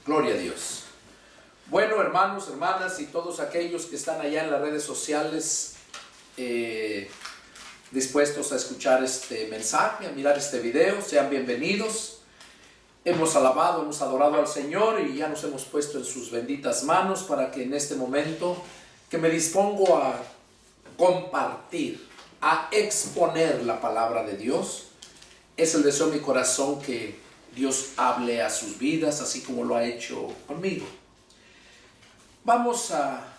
Gloria a Dios. Bueno, hermanos, hermanas y todos aquellos que están allá en las redes sociales dispuestos a escuchar este mensaje, a mirar este video, sean bienvenidos. Hemos alabado, hemos adorado al Señor y ya nos hemos puesto en sus benditas manos para que en este momento que me dispongo a compartir, a exponer la palabra de Dios, es el deseo de mi corazón que Dios hable a sus vidas, así como lo ha hecho conmigo. Vamos a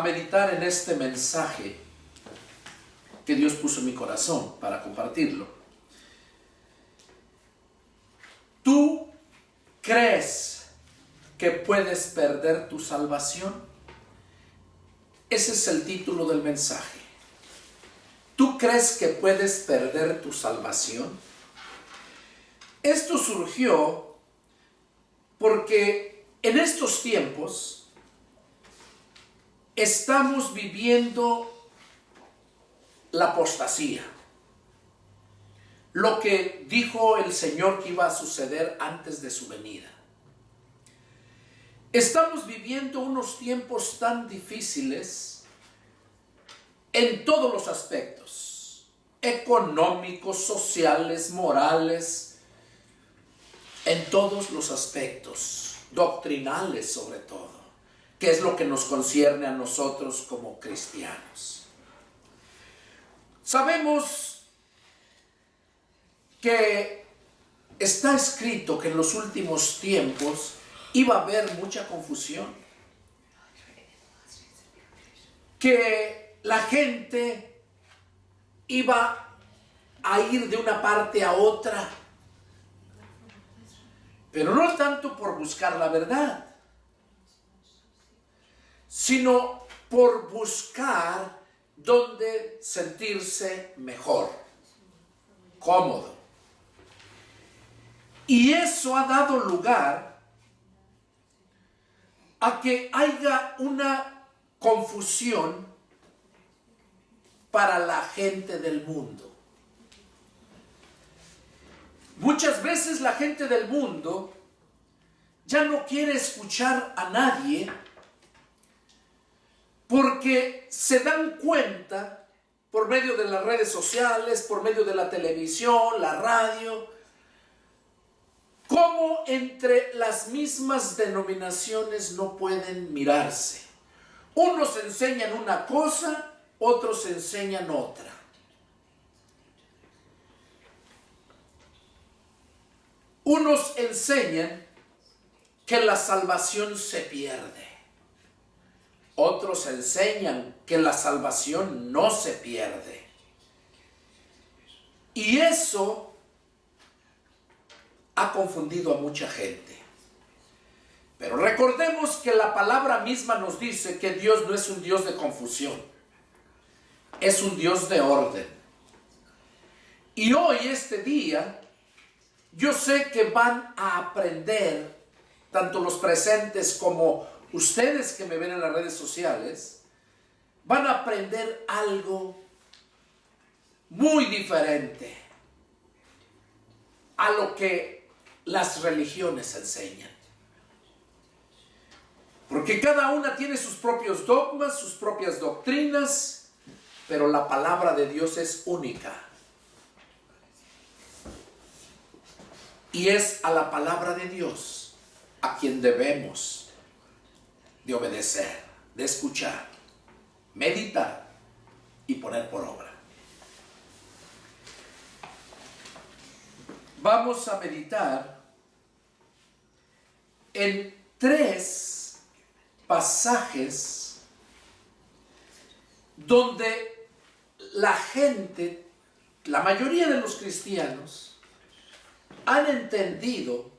meditar en este mensaje que Dios puso en mi corazón para compartirlo. ¿Tú crees que puedes perder tu salvación? Ese es el título del mensaje. ¿Tú crees que puedes perder tu salvación? Esto surgió porque en estos tiempos estamos viviendo la apostasía. Lo que dijo el Señor que iba a suceder antes de su venida. Estamos viviendo unos tiempos tan difíciles en todos los aspectos, económicos, sociales, morales, en todos los aspectos, doctrinales sobre todo, que es lo que nos concierne a nosotros como cristianos. Sabemos que está escrito que en los últimos tiempos iba a haber mucha confusión, que la gente iba a ir de una parte a otra, pero no tanto por buscar la verdad, sino por buscar donde sentirse mejor, cómodo. Y eso ha dado lugar a que haya una confusión para la gente del mundo. Muchas veces la gente del mundo ya no quiere escuchar a nadie porque se dan cuenta por medio de las redes sociales, por medio de la televisión, la radio, cómo entre las mismas denominaciones no pueden mirarse. Unos enseñan una cosa, otros enseñan otra. Unos enseñan que la salvación se pierde. Otros enseñan que la salvación no se pierde. Y eso ha confundido a mucha gente. Pero recordemos que la palabra misma nos dice que Dios no es un Dios de confusión. Es un Dios de orden. Y hoy, este día, yo sé que van a aprender, tanto los presentes como ustedes que me ven en las redes sociales, van a aprender algo muy diferente a lo que las religiones enseñan. Porque cada una tiene sus propios dogmas, sus propias doctrinas, pero la palabra de Dios es única. Y es a la palabra de Dios a quien debemos de obedecer, de escuchar, meditar y poner por obra. Vamos a meditar en 3 pasajes donde la gente, la mayoría de los cristianos, han entendido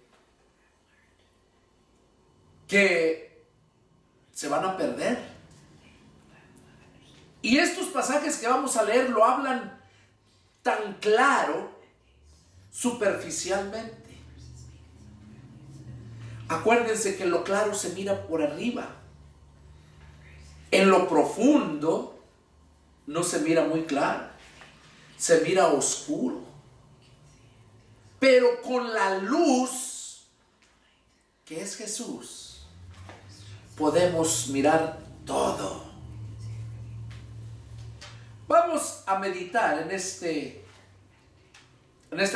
que se van a perder. Y estos pasajes que vamos a leer lo hablan tan claro, superficialmente. Acuérdense que lo claro se mira por arriba. En lo profundo no se mira muy claro, se mira oscuro. Pero con la luz que es Jesús, podemos mirar todo. Vamos a meditar en esta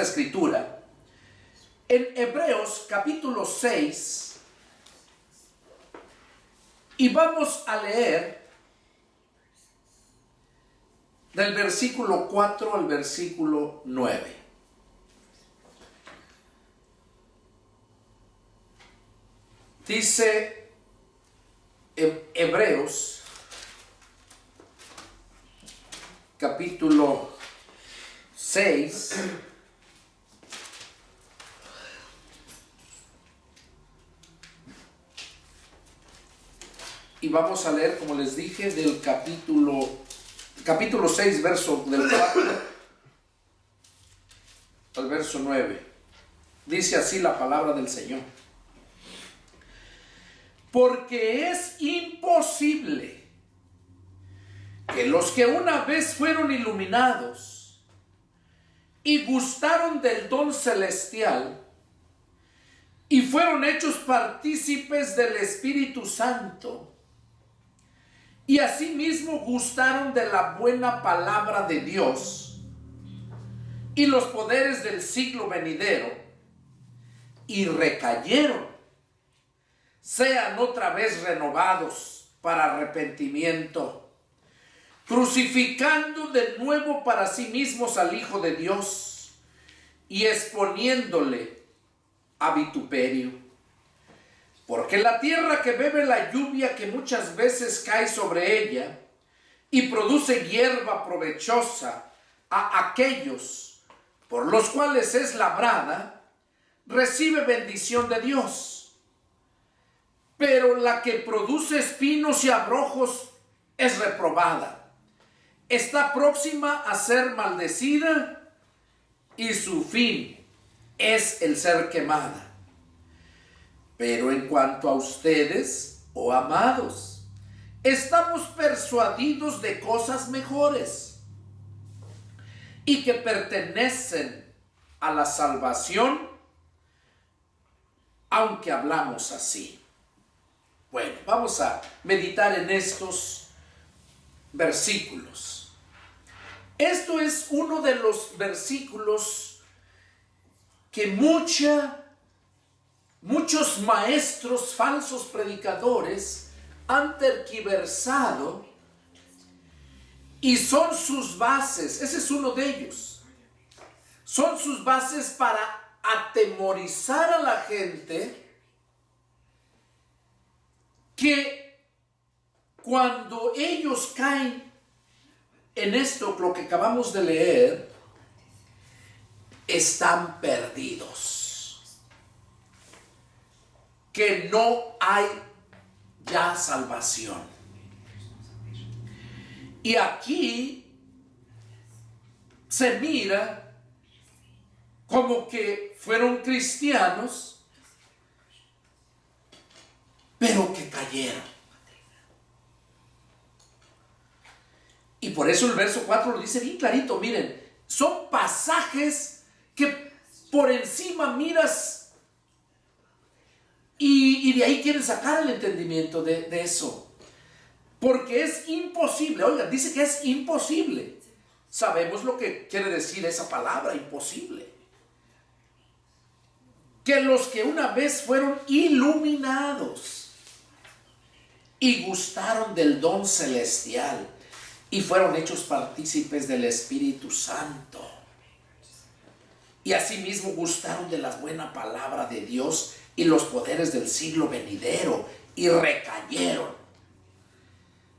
escritura en Hebreos capítulo 6 y vamos a leer del versículo 4 al versículo 9. Dice Hebreos capítulo 6 y vamos a leer, como les dije, del capítulo 6, verso del 4 al verso 9. Dice así la palabra del Señor: porque es imposible que los que una vez fueron iluminados y gustaron del don celestial y fueron hechos partícipes del Espíritu Santo y asimismo gustaron de la buena palabra de Dios y los poderes del siglo venidero y recayeron, sean otra vez renovados para arrepentimiento, crucificando de nuevo para sí mismos al Hijo de Dios y exponiéndole a vituperio. Porque la tierra que bebe la lluvia que muchas veces cae sobre ella y produce hierba provechosa a aquellos por los cuales es labrada, recibe bendición de Dios. Pero la que produce espinos y abrojos es reprobada. Está próxima a ser maldecida y su fin es el ser quemada. Pero en cuanto a ustedes, oh amados, estamos persuadidos de cosas mejores y que pertenecen a la salvación, aunque hablamos así. Bueno, vamos a meditar en estos versículos. Esto es uno de los versículos que muchos maestros, falsos predicadores han tergiversado y son sus bases. Ese es uno de ellos. Son sus bases para atemorizar a la gente, que cuando ellos caen en esto, lo que acabamos de leer, están perdidos, que no hay ya salvación. Y aquí se mira como que fueron cristianos, pero que cayeron. Y por eso el verso 4 lo dice bien clarito. Miren, son pasajes que por encima miras y de ahí quieren sacar el entendimiento de eso. Porque es imposible. Oigan, dice que es imposible. Sabemos lo que quiere decir esa palabra, imposible. Que los que una vez fueron iluminados y gustaron del don celestial y fueron hechos partícipes del Espíritu Santo y asimismo gustaron de la buena palabra de Dios y los poderes del siglo venidero y recayeron,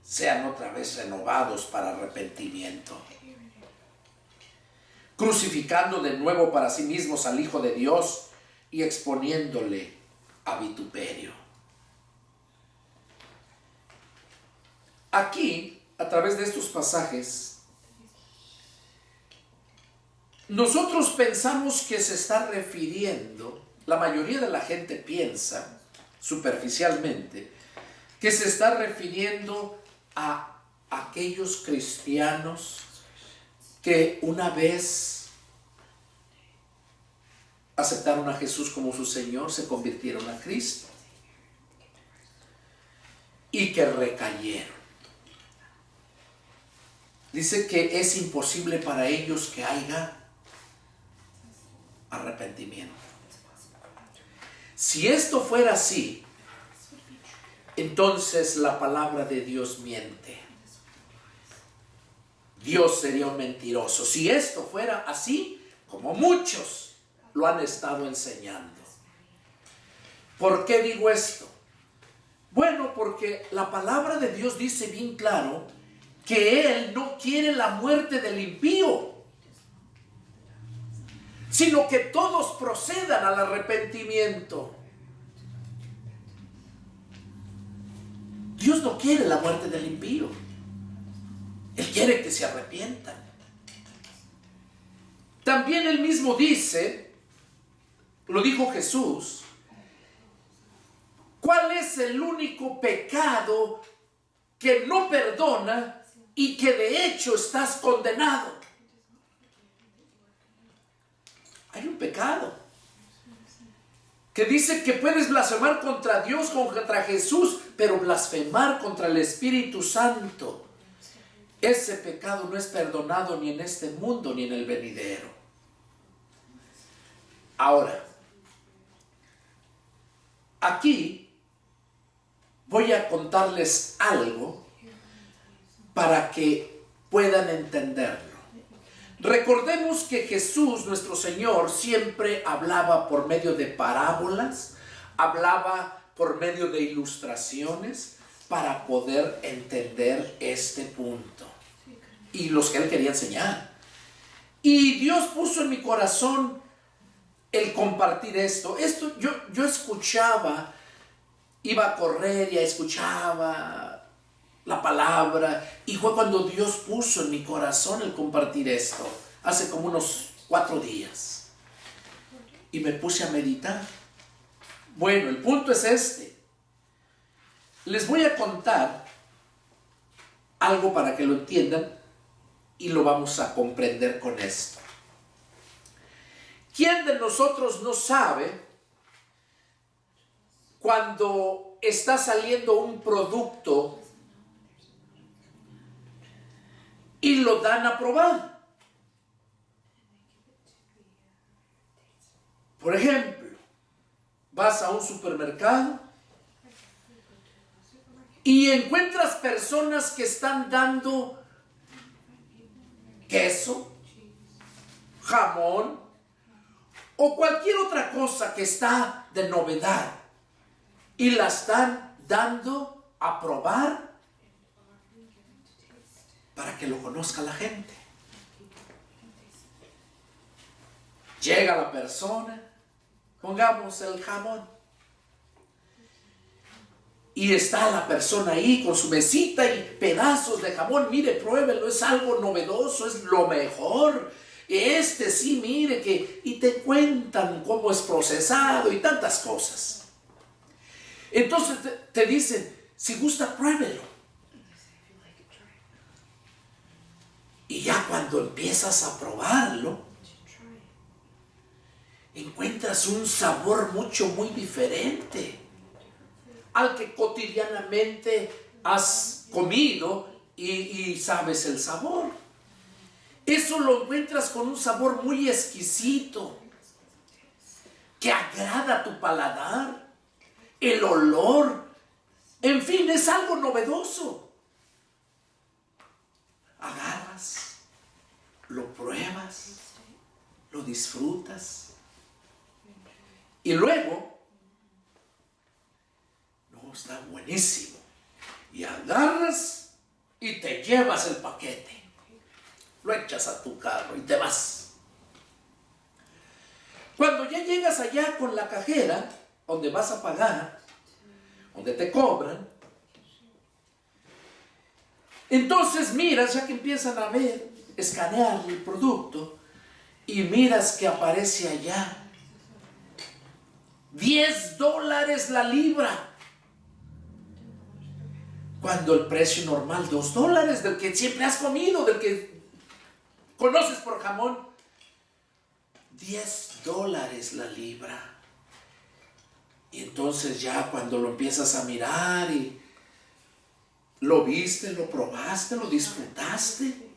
sean otra vez renovados para arrepentimiento, crucificando de nuevo para sí mismos al Hijo de Dios y exponiéndole a vituperio. Aquí, a través de estos pasajes, nosotros pensamos que se está refiriendo, la mayoría de la gente piensa, superficialmente, que se está refiriendo a aquellos cristianos que una vez aceptaron a Jesús como su Señor, se convirtieron a Cristo y que recayeron. Dice que es imposible para ellos que haya arrepentimiento. Si esto fuera así, entonces la palabra de Dios miente. Dios sería un mentiroso. Si esto fuera así, como muchos lo han estado enseñando. ¿Por qué digo esto? Bueno, porque la palabra de Dios dice bien claro que Él no quiere la muerte del impío, sino que todos procedan al arrepentimiento. Dios no quiere la muerte del impío. Él quiere que se arrepientan. También Él mismo dice, lo dijo Jesús, ¿cuál es el único pecado que no perdona y que de hecho estás condenado? Hay un pecado que dice que puedes blasfemar contra Dios, contra Jesús, pero blasfemar contra el Espíritu Santo, ese pecado no es perdonado ni en este mundo ni en el venidero. Ahora, aquí voy a contarles algo para que puedan entenderlo. Recordemos que Jesús, nuestro Señor, siempre hablaba por medio de parábolas, hablaba por medio de ilustraciones para poder entender este punto y los que Él quería enseñar. Y Dios puso en mi corazón el compartir esto. Yo escuchaba, iba a correr y escuchaba la palabra, y fue cuando Dios puso en mi corazón el compartir esto, hace como unos 4 días, y me puse a meditar. Bueno, el punto es este. Les voy a contar algo para que lo entiendan y lo vamos a comprender con esto. ¿Quién de nosotros no sabe cuando está saliendo un producto y lo dan a probar? Por ejemplo, vas a un supermercado y encuentras personas que están dando queso, jamón o cualquier otra cosa que está de novedad y la están dando a probar para que lo conozca la gente. Llega la persona, pongamos el jamón, y está la persona ahí con su mesita y pedazos de jamón. Mire, pruébelo, es algo novedoso, es lo mejor. Sí, mire que... Y te cuentan cómo es procesado y tantas cosas. Entonces te dicen, si gusta, pruébelo. Y ya cuando empiezas a probarlo, encuentras un sabor muy diferente al que cotidianamente has comido y sabes el sabor. Eso lo encuentras con un sabor muy exquisito que agrada a tu paladar, el olor, en fin, es algo novedoso. Agarras, lo pruebas, lo disfrutas y luego, no, está buenísimo, y agarras y te llevas el paquete, lo echas a tu carro y te vas. Cuando ya llegas allá con la cajera, donde vas a pagar, donde te cobran, entonces miras, ya que empiezan a ver, escanear el producto, y miras que aparece allá $10 la libra, cuando el precio normal $2, del que siempre has comido, del que conoces por jamón, $10. $10 la libra. Y entonces ya cuando lo empiezas a mirar y lo viste, lo probaste, lo disfrutaste,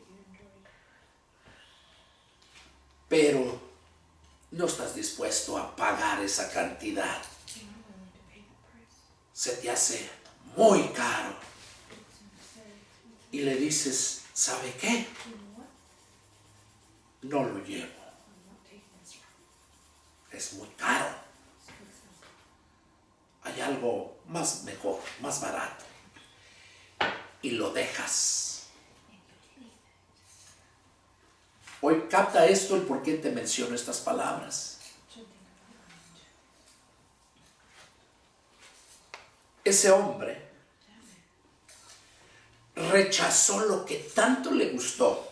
pero no estás dispuesto a pagar esa cantidad. Se te hace muy caro. Y le dices, ¿sabe qué? No lo llevo. Es muy caro. Hay algo más mejor, más barato. Y lo dejas. Hoy capta esto el por qué te menciono estas palabras. Ese hombre rechazó lo que tanto le gustó.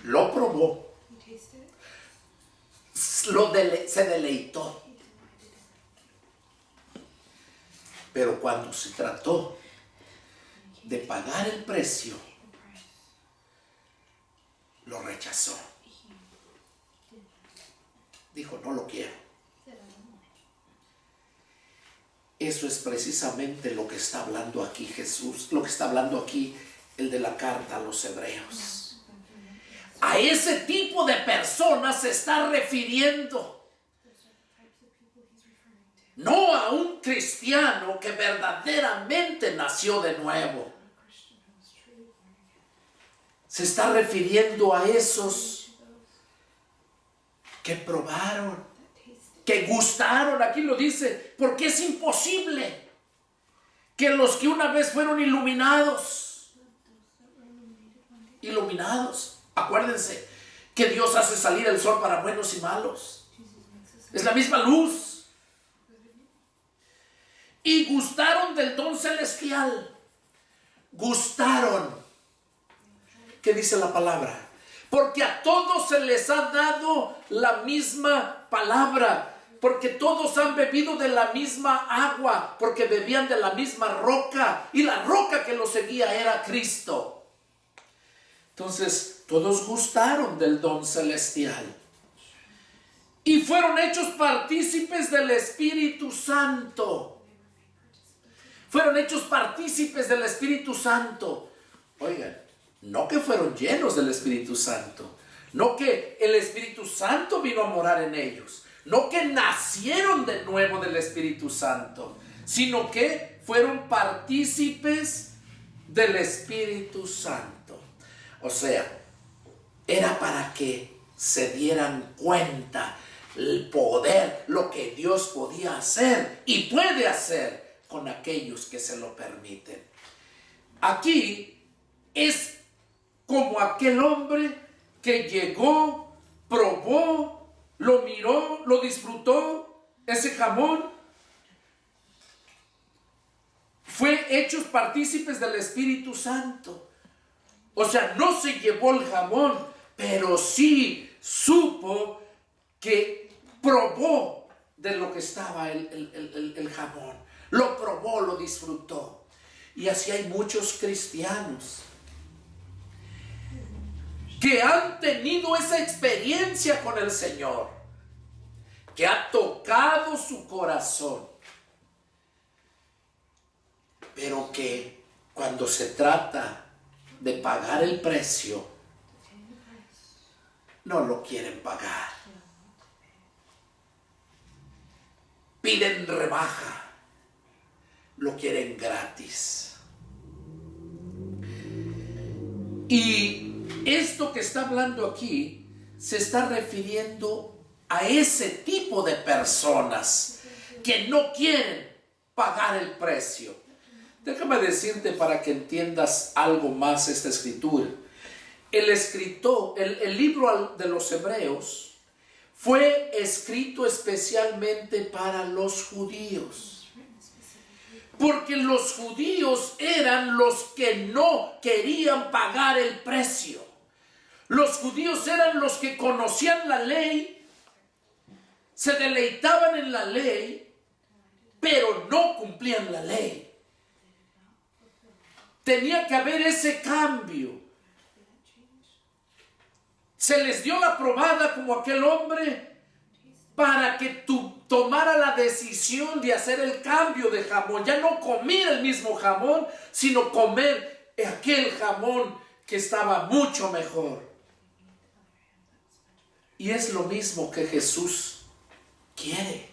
Lo probó. Se deleitó. Pero cuando se trató de pagar el precio, lo rechazó. Dijo, no lo quiero. Eso es precisamente lo que está hablando aquí Jesús, lo que está hablando aquí el de la carta a los hebreos. A ese tipo de personas se está refiriendo. No a un cristiano que verdaderamente nació de nuevo. Se está refiriendo a esos que probaron, que gustaron. Aquí lo dice, porque es imposible que los que una vez fueron iluminados, acuérdense que Dios hace salir el sol para buenos y malos. Es la misma luz. Y gustaron del don celestial. Gustaron. ¿Qué dice la palabra? Porque a todos se les ha dado la misma palabra. Porque todos han bebido de la misma agua. Porque bebían de la misma roca. Y la roca que los seguía era Cristo. Entonces, todos gustaron del don celestial. Y fueron hechos partícipes del Espíritu Santo. Fueron hechos partícipes del Espíritu Santo. Oigan, no que fueron llenos del Espíritu Santo. No que el Espíritu Santo vino a morar en ellos. No que nacieron de nuevo del Espíritu Santo. Sino que fueron partícipes del Espíritu Santo. O sea, era para que se dieran cuenta el poder, lo que Dios podía hacer y puede hacer con aquellos que se lo permiten. Aquí es como aquel hombre que llegó, probó, lo miró, lo disfrutó, ese jamón. Fue hechos partícipes del Espíritu Santo. O sea, no se llevó el jamón, pero sí supo que probó de lo que estaba el jamón. Lo probó, lo disfrutó. Y así hay muchos cristianos que han tenido esa experiencia con el Señor, que ha tocado su corazón, pero que cuando se trata de pagar el precio, no lo quieren pagar. Piden rebaja. Lo quieren gratis. Y esto que está hablando aquí se está refiriendo a ese tipo de personas que no quieren pagar el precio. Déjame decirte para que entiendas algo más esta escritura. El libro de los Hebreos fue escrito especialmente para los judíos. Porque los judíos eran los que no querían pagar el precio. Los judíos eran los que conocían la ley, se deleitaban en la ley, pero no cumplían la ley. Tenía que haber ese cambio. Se les dio la probada como aquel hombre para que tú tomara la decisión de hacer el cambio de jamón. Ya no comer el mismo jamón, sino comer aquel jamón que estaba mucho mejor. Y es lo mismo que Jesús quiere.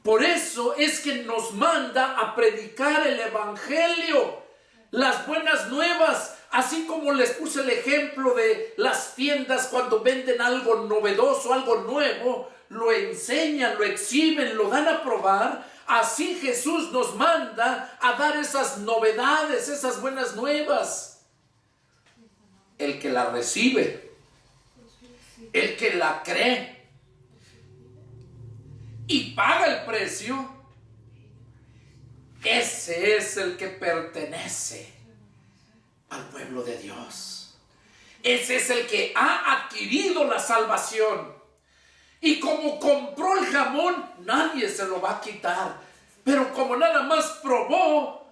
Por eso es que nos manda a predicar el evangelio, las buenas nuevas, así como les puse el ejemplo de las tiendas cuando venden algo novedoso, algo nuevo, lo enseñan, lo exhiben, lo dan a probar. Así Jesús nos manda a dar esas novedades, esas buenas nuevas. El que la recibe, el que la cree y paga el precio, ese es el que pertenece al pueblo de Dios. Ese es el que ha adquirido la salvación. Y como compró el jamón, nadie se lo va a quitar. Pero como nada más probó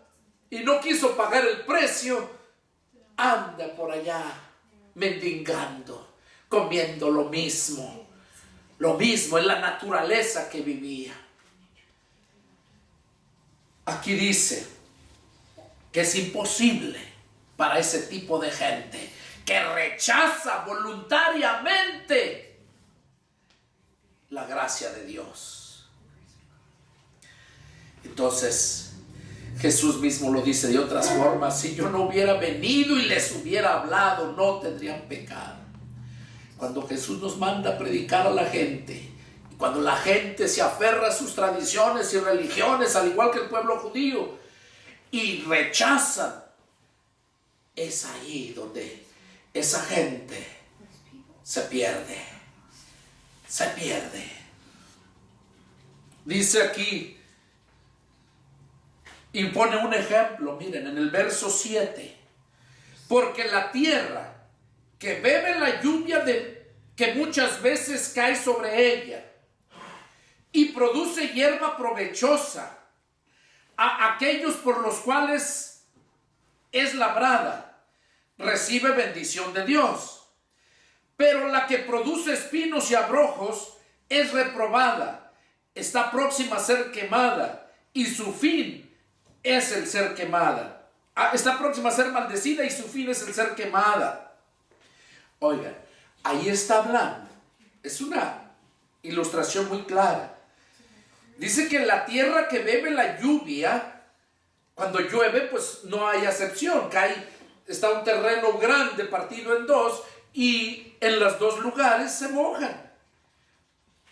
y no quiso pagar el precio, anda por allá mendigando, comiendo lo mismo en la naturaleza que vivía. Aquí dice que es imposible para ese tipo de gente que rechaza voluntariamente la gracia de Dios. Entonces, Jesús mismo lo dice de otras formas: si yo no hubiera venido y les hubiera hablado, no tendrían pecado. Cuando Jesús nos manda a predicar a la gente, cuando la gente se aferra a sus tradiciones y religiones, al igual que el pueblo judío, y rechazan, es ahí donde esa gente se pierde. Se pierde. Dice aquí, y pone un ejemplo, miren, en el verso 7. Porque la tierra que bebe la lluvia que muchas veces cae sobre ella y produce hierba provechosa a aquellos por los cuales es labrada, recibe bendición de Dios. Pero la que produce espinos y abrojos es reprobada, está próxima a ser quemada, y su fin es el ser quemada. Está próxima a ser maldecida y su fin es el ser quemada. Oigan, ahí está hablando. Es una ilustración muy clara. Dice que la tierra que bebe la lluvia, cuando llueve, pues no hay acepción. Está un terreno grande partido en dos y en los dos lugares se mojan.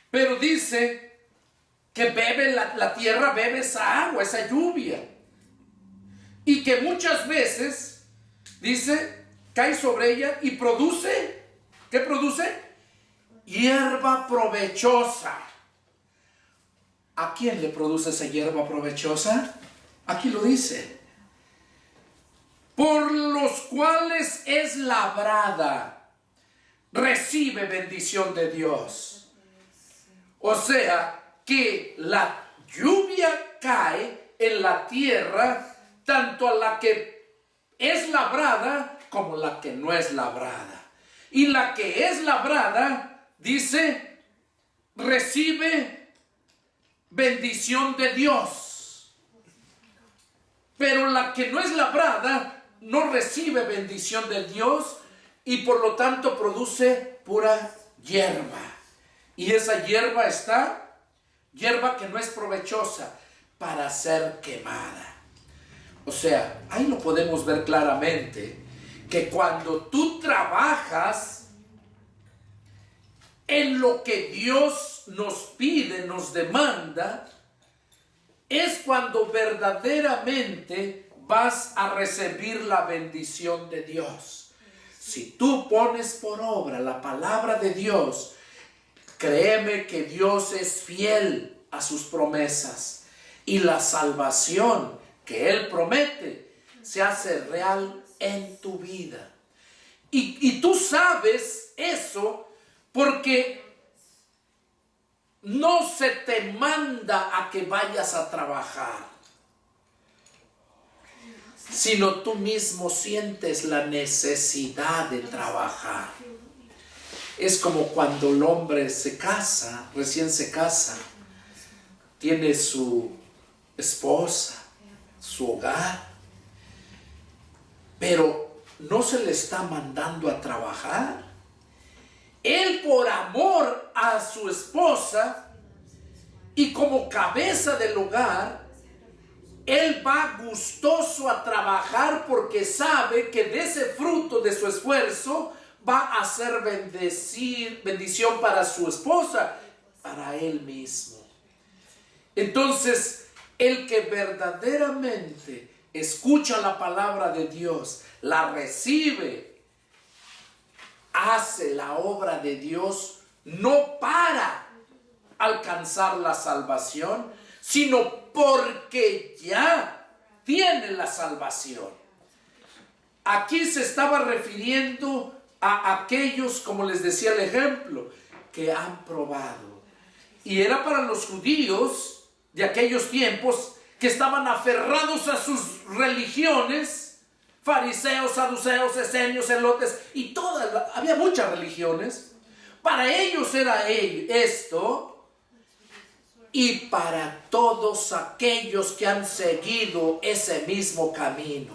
Pero dice que la tierra bebe esa agua, esa lluvia. Y que muchas veces, dice, cae sobre ella y produce, ¿qué produce? Hierba provechosa. ¿A quién le produce esa hierba provechosa? Aquí lo dice. Por los cuales es labrada, recibe bendición de Dios. O sea, que la lluvia cae en la tierra, tanto a la que es labrada como la que no es labrada. Y la que es labrada, dice, recibe bendición de Dios. Pero la que no es labrada no recibe bendición de Dios y por lo tanto produce pura hierba. Y esa hierba hierba que no es provechosa para ser quemada. O sea, ahí lo podemos ver claramente, que cuando tú trabajas en lo que Dios nos pide, nos demanda, es cuando verdaderamente vas a recibir la bendición de Dios. Si tú pones por obra la palabra de Dios, créeme que Dios es fiel a sus promesas y la salvación que Él promete se hace real en tu vida. Y tú sabes eso porque no se te manda a que vayas a trabajar, sino tú mismo sientes la necesidad de trabajar. Es como cuando el hombre se casa, recién se casa, tiene su esposa, su hogar, pero no se le está mandando a trabajar. Él, por amor a su esposa y como cabeza del hogar, él va gustoso a trabajar porque sabe que de ese fruto de su esfuerzo va a ser bendición para su esposa, para él mismo. Entonces, el que verdaderamente escucha la palabra de Dios, la recibe, hace la obra de Dios, no para alcanzar la salvación, sino porque ya tiene la salvación. Aquí se estaba refiriendo a aquellos, como les decía el ejemplo, que han probado. Y era para los judíos de aquellos tiempos que estaban aferrados a sus religiones, fariseos, saduceos, esenios, celotes, y había muchas religiones. Para ellos era esto. Y para todos aquellos que han seguido ese mismo camino,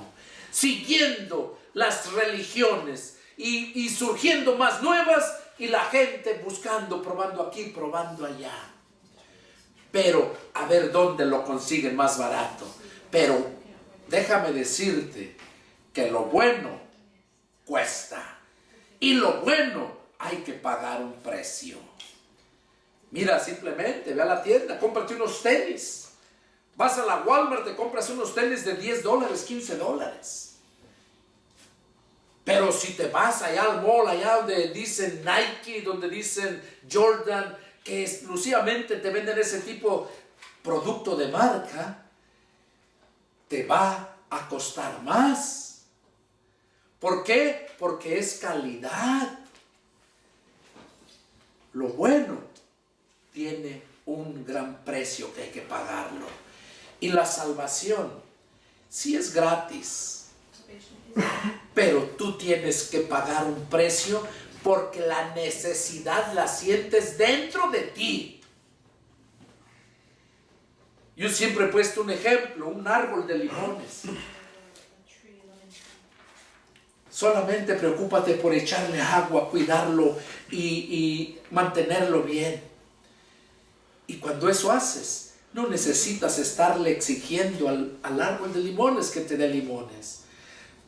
siguiendo las religiones y surgiendo más nuevas, y la gente buscando, probando aquí, probando allá. Pero a ver dónde lo consiguen más barato. Pero déjame decirte que lo bueno cuesta. Y lo bueno hay que pagar un precio. Mira, simplemente ve a la tienda, cómprate unos tenis. Vas a la Walmart, te compras unos tenis de $10, $15. Pero si te vas allá al mall, allá donde dicen Nike, donde dicen Jordan, que exclusivamente te venden ese tipo de producto de marca, te va a costar más. ¿Por qué? Porque es calidad. Lo bueno tiene un gran precio que hay que pagarlo. Y la salvación sí es gratis, pero tú tienes que pagar un precio porque la necesidad la sientes dentro de ti. Yo siempre he puesto un ejemplo, un árbol de limones. Solamente preocúpate por echarle agua, cuidarlo y mantenerlo bien. Y cuando eso haces, no necesitas estarle exigiendo al árbol de limones que te dé limones.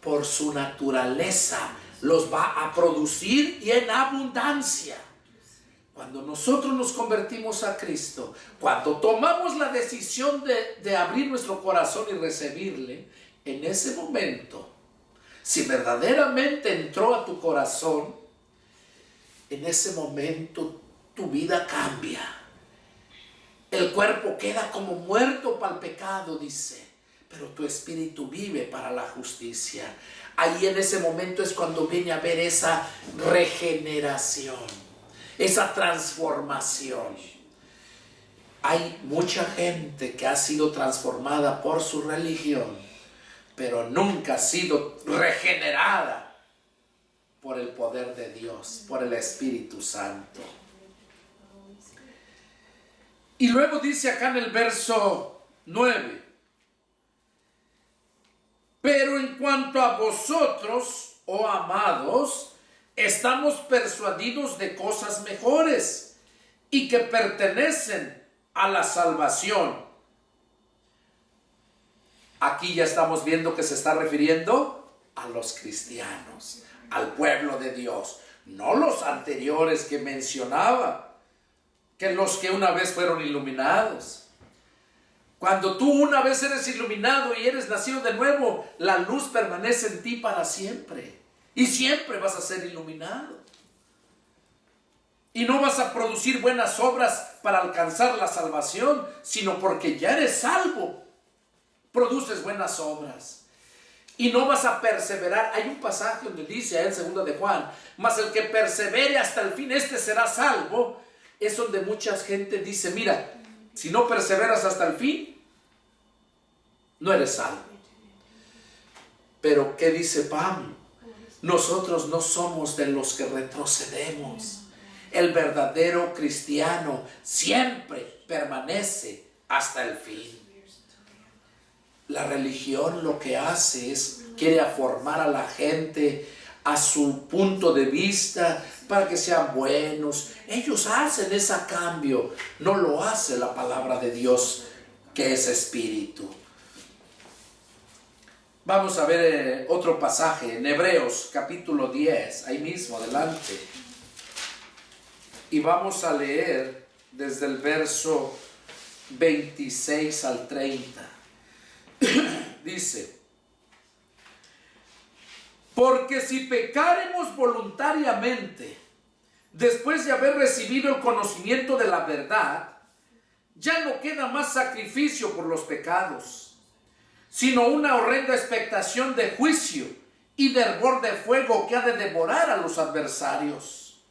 Por su naturaleza los va a producir y en abundancia. Cuando nosotros nos convertimos a Cristo, cuando tomamos la decisión de abrir nuestro corazón y recibirle, en ese momento, si verdaderamente entró a tu corazón, en ese momento tu vida cambia. El cuerpo queda como muerto para el pecado, dice, pero tu espíritu vive para la justicia. Ahí en ese momento es cuando viene a ver esa regeneración, esa transformación. Hay mucha gente que ha sido transformada por su religión, pero nunca ha sido regenerada por el poder de Dios, por el Espíritu Santo. Y luego dice acá en el verso 9, pero en cuanto a vosotros, oh amados, estamos persuadidos de cosas mejores y que pertenecen a la salvación. Aquí ya estamos viendo que se está refiriendo a los cristianos, al pueblo de Dios, no los anteriores que mencionaba, que los que una vez fueron iluminados. Cuando tú una vez eres iluminado y eres nacido de nuevo, la luz permanece en ti para siempre. Y siempre vas a ser iluminado. Y no vas a producir buenas obras para alcanzar la salvación, sino porque ya eres salvo. Produces buenas obras. Y no vas a perseverar. Hay un pasaje donde dice en 2 de Juan, mas el que persevere hasta el fin, este será salvo. Es donde mucha gente dice, mira, si no perseveras hasta el fin, no eres salvo. Pero ¿qué dice Pablo? Nosotros no somos de los que retrocedemos. El verdadero cristiano siempre permanece hasta el fin. La religión lo que hace es, quiere formar a la gente a su punto de vista para que sean buenos. Ellos hacen ese cambio, no lo hace la palabra de Dios, que es espíritu. Vamos a ver otro pasaje en Hebreos capítulo 10, ahí mismo adelante. Y vamos a leer desde el verso 26 al 30. Dice: porque si pecaremos voluntariamente, después de haber recibido el conocimiento de la verdad, ya no queda más sacrificio por los pecados, sino una horrenda expectación de juicio y de hervor de fuego que ha de devorar a los adversarios.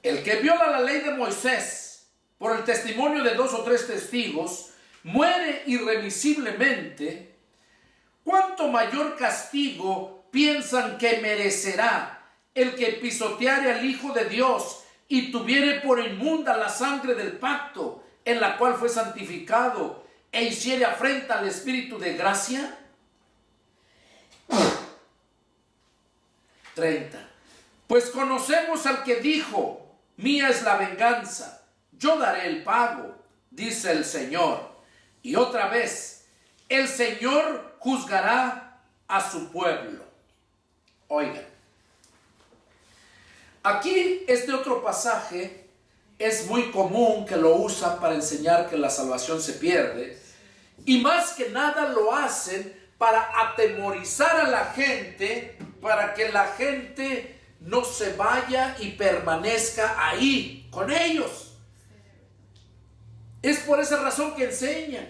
El que viola la ley de Moisés por el testimonio de 2 o 3 testigos muere irremisiblemente. ¿Cuánto mayor castigo piensan que merecerá el que pisoteare al Hijo de Dios y tuviere por inmunda la sangre del pacto en la cual fue santificado e hiciere afrenta al Espíritu de gracia? 30. Pues conocemos al que dijo: mía es la venganza, yo daré el pago, dice el Señor. Y otra vez, el Señor juzgará a su pueblo. Oigan, aquí este otro pasaje es muy común que lo usan para enseñar que la salvación se pierde, y más que nada lo hacen para atemorizar a la gente, para que la gente no se vaya y permanezca ahí con ellos. Es por esa razón que enseñan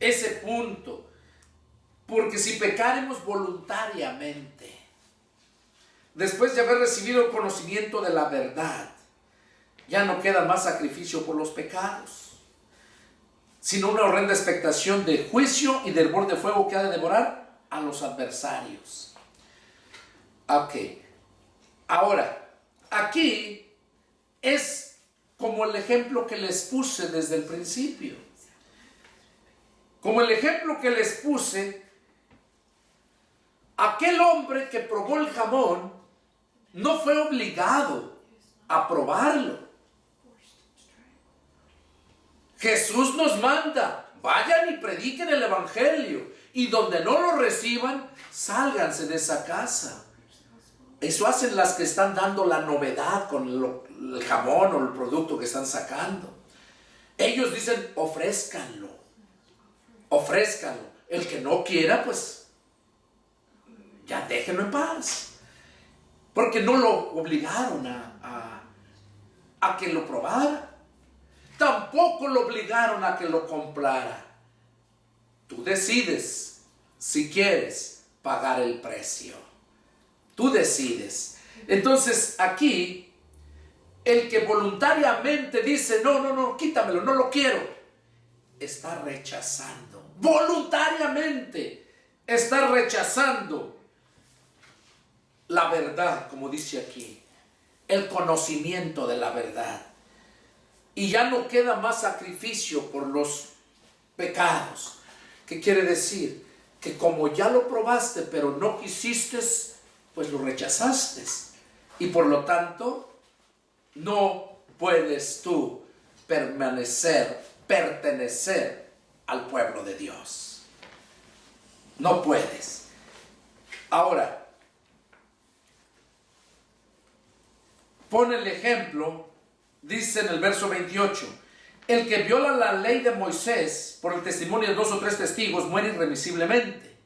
ese punto. Porque si pecaremos voluntariamente, después de haber recibido el conocimiento de la verdad, ya no queda más sacrificio por los pecados, sino una horrenda expectación de juicio y del hervor de fuego que ha de devorar a los adversarios. Ok. Ahora, aquí es como el ejemplo que les puse desde el principio. Como el ejemplo que les puse, aquel hombre que probó el jamón no fue obligado a probarlo. Jesús nos manda: vayan y prediquen el evangelio, y donde no lo reciban, sálganse de esa casa. Eso hacen las que están dando la novedad con el jamón o el producto que están sacando. Ellos dicen: ofrézcanlo, ofrézcanlo. El que no quiera, pues ya déjenlo en paz, porque no lo obligaron a que lo probara. Tampoco lo obligaron a que lo comprara. Tú decides si quieres pagar el precio. Tú decides. Entonces aquí, el que voluntariamente dice: no, quítamelo, no lo quiero, está rechazando. Voluntariamente está rechazando la verdad, como dice aquí, el conocimiento de la verdad. Y ya no queda más sacrificio por los pecados. ¿Qué quiere decir? Que como ya lo probaste, pero no quisiste, pues lo rechazaste. Y por lo tanto, no puedes tú pertenecer al pueblo de Dios. No puedes. Ahora, pone el ejemplo. Dice en el verso 28: el que viola la ley de Moisés por el testimonio de 2 o 3 testigos muere irremisiblemente.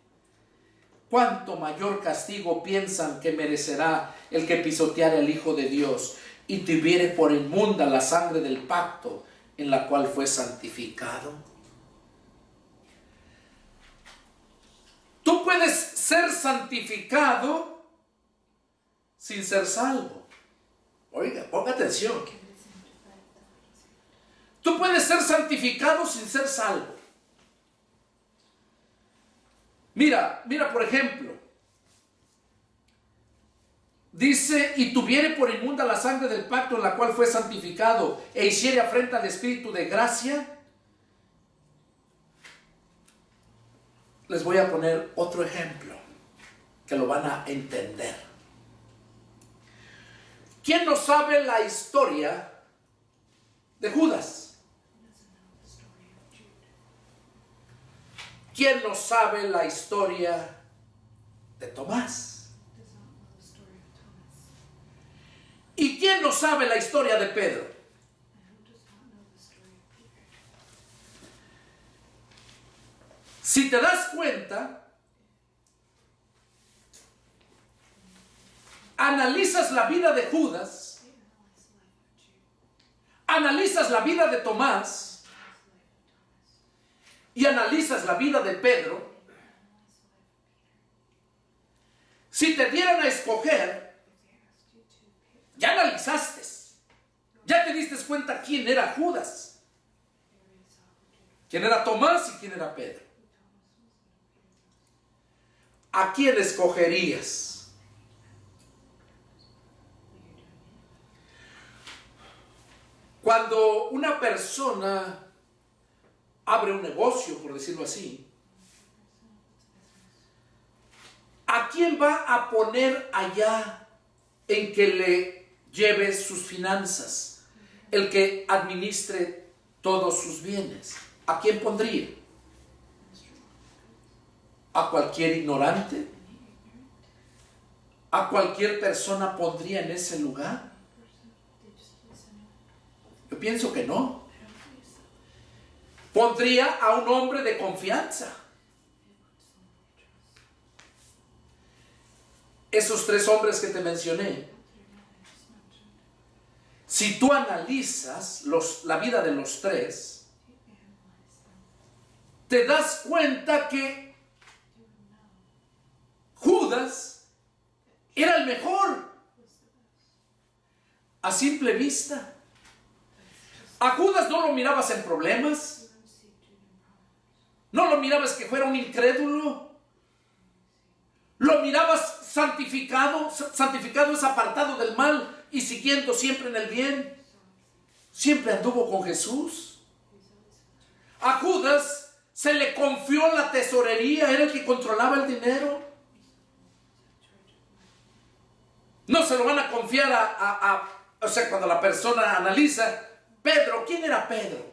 ¿Cuánto mayor castigo piensan que merecerá el que pisoteare al Hijo de Dios y tuviere por inmunda la sangre del pacto en la cual fue santificado? Tú puedes ser santificado sin ser salvo. Oiga, ponga atención. Tú puedes ser santificado sin ser salvo. Mira, por ejemplo, Dice, y tuviere por inmunda la sangre del pacto en la cual fue santificado, e hiciere afrenta al Espíritu de gracia. Les voy a poner otro ejemplo que lo van a entender. ¿Quién no sabe la historia de Judas? ¿Quién no sabe la historia de Tomás? ¿Y quién no sabe la historia de Pedro? Si te das cuenta, analizas la vida de Judas, analizas la vida de Tomás y analizas la vida de Pedro. Si te dieran a escoger, ya analizaste, ya te diste cuenta quién era Judas, quién era Tomás y quién era Pedro. ¿A quién escogerías? Cuando una persona abre un negocio, por decirlo así, ¿a quién va a poner allá en que le lleve sus finanzas, el que administre todos sus bienes? ¿A quién pondría? ¿A cualquier ignorante? ¿A cualquier persona pondría en ese lugar? Yo pienso que no. Pondría a un hombre de confianza. Esos tres hombres que te mencioné, si tú analizas la vida de los tres, te das cuenta que Judas era el mejor a simple vista. A Judas no lo mirabas en problemas, no lo mirabas que fuera un incrédulo, lo mirabas santificado es apartado del mal y siguiendo siempre en el bien. Siempre anduvo con Jesús. A Judas se le confió la tesorería, era el que controlaba el dinero. No se lo van a confiar o sea, cuando la persona analiza, Pedro, ¿quién era Pedro?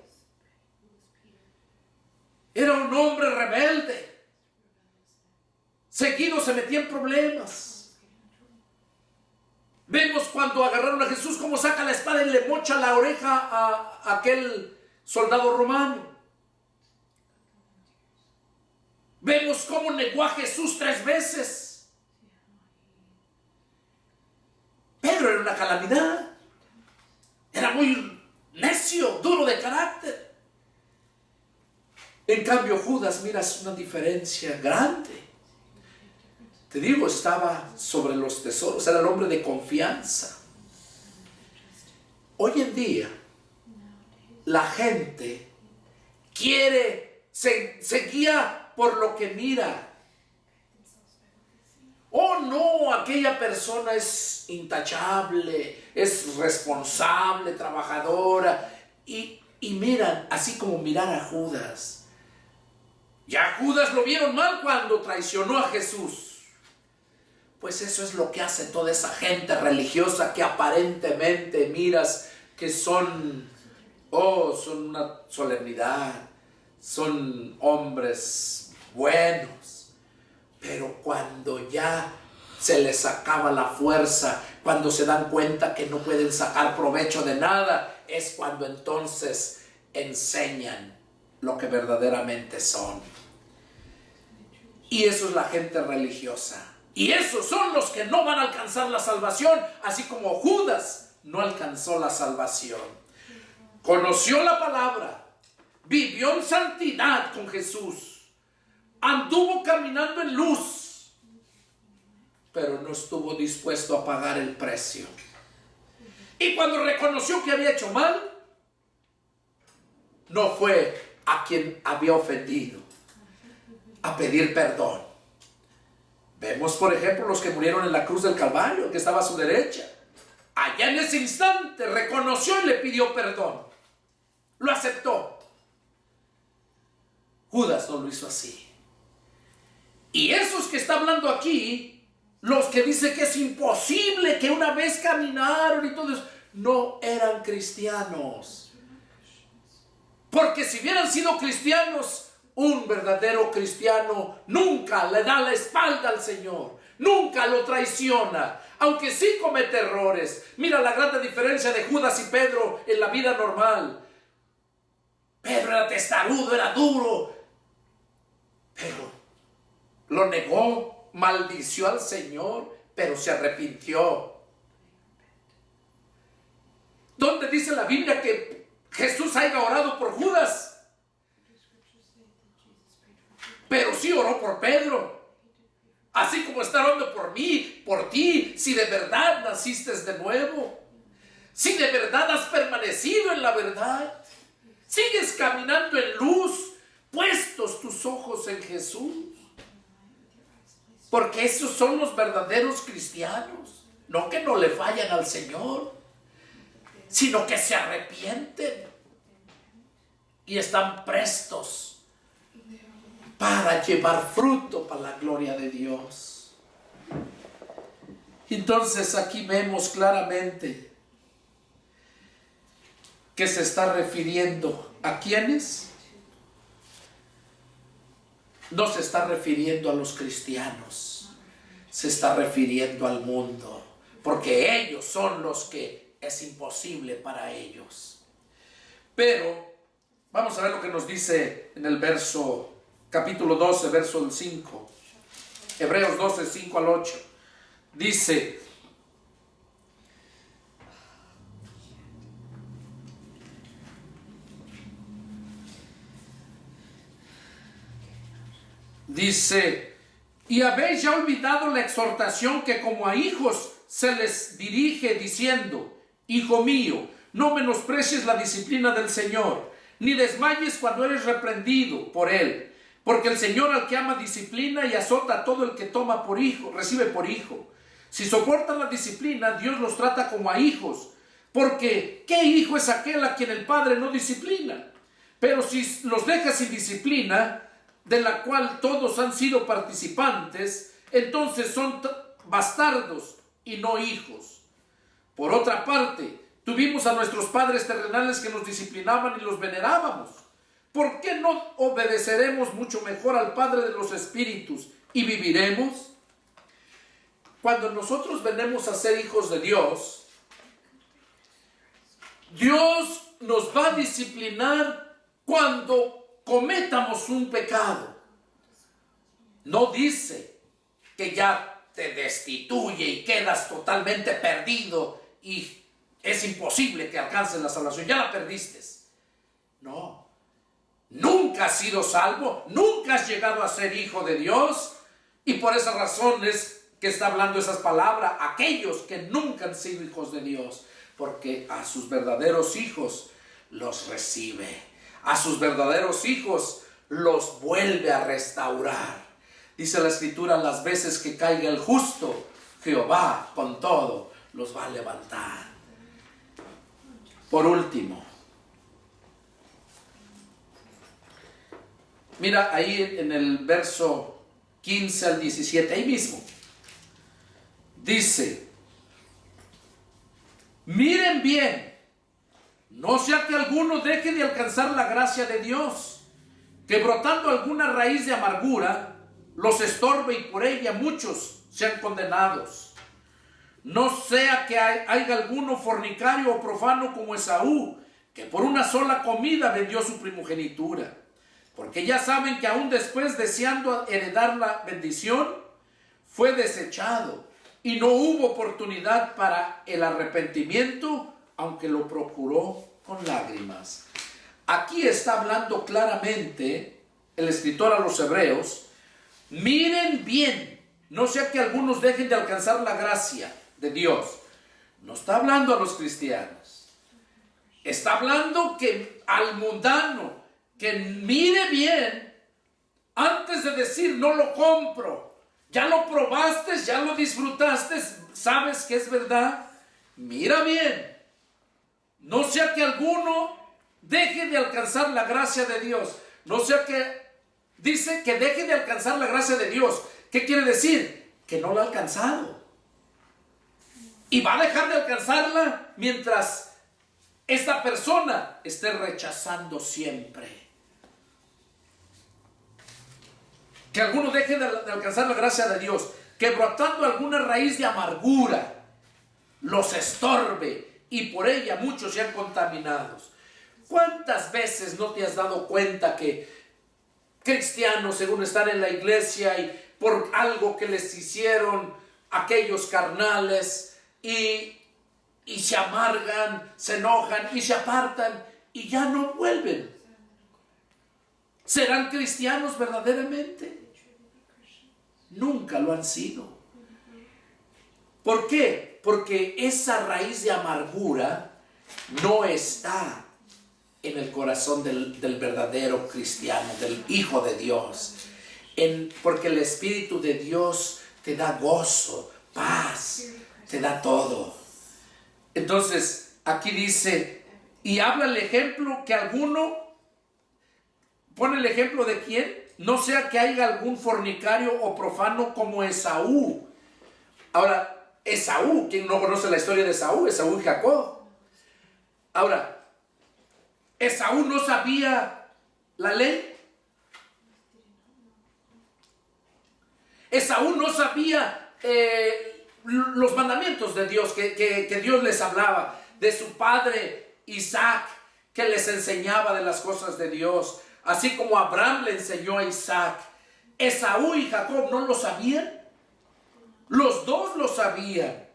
Era un hombre rebelde. Seguido se metía en problemas. Vemos cuando agarraron a Jesús cómo saca la espada y le mocha la oreja a aquel soldado romano. Vemos cómo negó a Jesús 3 veces. Pedro era una calamidad. Era muy necio, duro de carácter. En cambio, Judas, miras una diferencia grande. Te digo, estaba sobre los tesoros, era el hombre de confianza. Hoy en día, la gente se guía por lo que mira. Oh no, aquella persona es intachable, es responsable, trabajadora. Y miran, así como mirar a Judas. Ya a Judas lo vieron mal cuando traicionó a Jesús. Pues eso es lo que hace toda esa gente religiosa que aparentemente miras que son una solemnidad, son hombres buenos. Pero cuando ya se les acaba la fuerza, cuando se dan cuenta que no pueden sacar provecho de nada, es cuando entonces enseñan lo que verdaderamente son. Y eso es la gente religiosa. Y esos son los que no van a alcanzar la salvación, así como Judas no alcanzó la salvación. Conoció la palabra, vivió en santidad con Jesús, anduvo caminando en luz, pero no estuvo dispuesto a pagar el precio. Y cuando reconoció que había hecho mal, no fue a quien había ofendido a pedir perdón. Vemos, por ejemplo, los que murieron en la cruz del Calvario, que estaba a su derecha. Allá en ese instante reconoció y le pidió perdón. Lo aceptó. Judas no lo hizo así. Y esos que está hablando aquí, los que dicen que es imposible, que una vez caminaron y todo eso, no eran cristianos. Porque si hubieran sido cristianos, un verdadero cristiano nunca le da la espalda al Señor, nunca lo traiciona, aunque sí comete errores. Mira la gran diferencia de Judas y Pedro en la vida normal. Pedro era testarudo, era duro, pero lo negó, maldició al Señor, pero se arrepintió. ¿Dónde dice la Biblia que Jesús haya orado por Judas? Pero sí oró por Pedro. Así como está orando por mí, por ti, si de verdad naciste de nuevo. Si de verdad has permanecido en la verdad. Sigues caminando en luz, puestos tus ojos en Jesús. Porque esos son los verdaderos cristianos. No que no le fallan al Señor, sino que se arrepienten y están prestos para llevar fruto para la gloria de Dios. Entonces aquí vemos claramente que se está refiriendo a quiénes. No se está refiriendo a los cristianos, se está refiriendo al mundo, porque ellos son los que es imposible para ellos. Pero vamos a ver lo que nos dice en el capítulo 12, verso 5. Hebreos 12, 5 al 8. Dice: y habéis ya olvidado la exhortación que como a hijos se les dirige diciendo: Hijo mío, no menosprecies la disciplina del Señor, ni desmayes cuando eres reprendido por Él. Porque el Señor al que ama disciplina y azota a todo el que toma por hijo, recibe por hijo. Si soportan la disciplina, Dios los trata como a hijos. Porque ¿qué hijo es aquel a quien el Padre no disciplina? Pero si los deja sin disciplina, de la cual todos han sido participantes, entonces son bastardos y no hijos. Por otra parte, tuvimos a nuestros padres terrenales que nos disciplinaban y los venerábamos. ¿Por qué no obedeceremos mucho mejor al Padre de los Espíritus y viviremos? Cuando nosotros venimos a ser hijos de Dios, Dios nos va a disciplinar cuando cometamos un pecado. No dice que ya te destituye y quedas totalmente perdido y es imposible que alcances la salvación. Ya la perdiste. No. Nunca has sido salvo, nunca has llegado a ser hijo de Dios, y por esa razón es que está hablando esas palabras, aquellos que nunca han sido hijos de Dios, porque a sus verdaderos hijos los recibe, a sus verdaderos hijos los vuelve a restaurar. Dice la Escritura: las veces que caiga el justo, Jehová con todo los va a levantar. Por último, mira ahí en el verso 15 al 17, ahí mismo, dice: miren bien, no sea que alguno deje de alcanzar la gracia de Dios, que brotando alguna raíz de amargura los estorbe y por ella muchos sean condenados. No sea que haya alguno fornicario o profano como Esaú, que por una sola comida vendió su primogenitura. Porque ya saben que aún después, deseando heredar la bendición, fue desechado y no hubo oportunidad para el arrepentimiento, aunque lo procuró con lágrimas. Aquí está hablando claramente el escritor a los hebreos: miren bien, no sea que algunos dejen de alcanzar la gracia de Dios. No está hablando a los cristianos, está hablando que al mundano, que mire bien antes de decir no lo compro, ¿Ya lo probaste? ¿Ya lo disfrutaste? ¿Sabes que es verdad? Mira bien, no sea que alguno deje de alcanzar la gracia de Dios. No sea que, dice que deje de alcanzar la gracia de Dios. ¿Qué quiere decir? Que no la ha alcanzado. Y va a dejar de alcanzarla mientras esta persona esté rechazando siempre. Que alguno deje de alcanzar la gracia de Dios, que brotando alguna raíz de amargura los estorbe y por ella muchos sean contaminados. ¿Cuántas veces no te has dado cuenta que cristianos, según están en la iglesia y por algo que les hicieron aquellos carnales y se amargan, se enojan y se apartan y ya no vuelven? ¿Serán cristianos verdaderamente? Nunca lo han sido. ¿Por qué? Porque esa raíz de amargura no está en el corazón del verdadero cristiano, del Hijo de Dios. Porque el Espíritu de Dios te da gozo, paz, te da todo. Entonces, aquí dice, y habla el ejemplo que alguno, pone el ejemplo de quién, no sea que haya algún fornicario o profano como Esaú. Ahora, Esaú, ¿quién no conoce la historia de Esaú? Esaú y Jacob. Ahora, Esaú no sabía la ley. Esaú no sabía los mandamientos de Dios que Dios les hablaba, de su padre Isaac, que les enseñaba de las cosas de Dios, así como Abraham le enseñó a Isaac. Esaú y Jacob no lo sabían. Los dos lo sabían.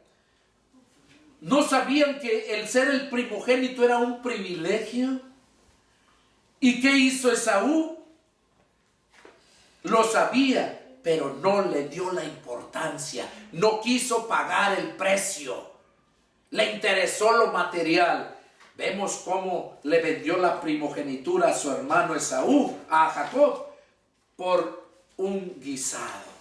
No sabían que el ser el primogénito era un privilegio. ¿Y qué hizo Esaú? Lo sabía, pero no le dio la importancia. No quiso pagar el precio. Le interesó lo material. Vemos cómo le vendió la primogenitura a su hermano Esaú, a Jacob, por un guisado.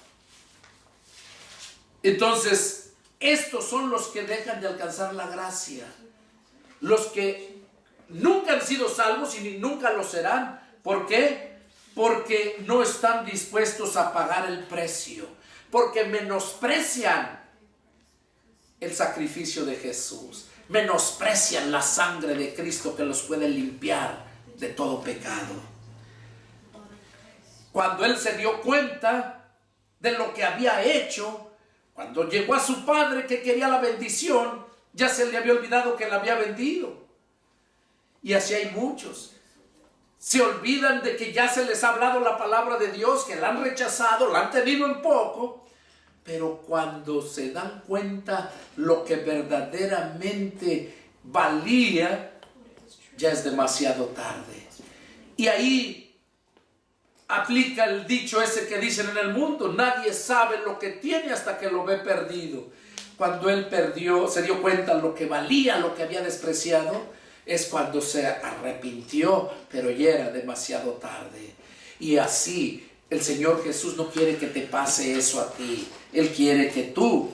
Entonces, estos son los que dejan de alcanzar la gracia. Los que nunca han sido salvos y nunca lo serán. ¿Por qué? Porque no están dispuestos a pagar el precio. Porque menosprecian el sacrificio de Jesús. Menosprecian la sangre de Cristo que los puede limpiar de todo pecado. Cuando Él se dio cuenta de lo que había hecho, cuando llegó a su padre que quería la bendición, ya se le había olvidado que la había vendido. Y así hay muchos. Se olvidan de que ya se les ha hablado la palabra de Dios, que la han rechazado, la han tenido en poco. Pero cuando se dan cuenta lo que verdaderamente valía, ya es demasiado tarde. Y ahí aplica el dicho ese que dicen en el mundo: nadie sabe lo que tiene hasta que lo ve perdido. Cuando él perdió, se dio cuenta lo que valía, lo que había despreciado, es cuando se arrepintió, pero ya era demasiado tarde. Y así el Señor Jesús no quiere que te pase eso a ti. Él quiere que tú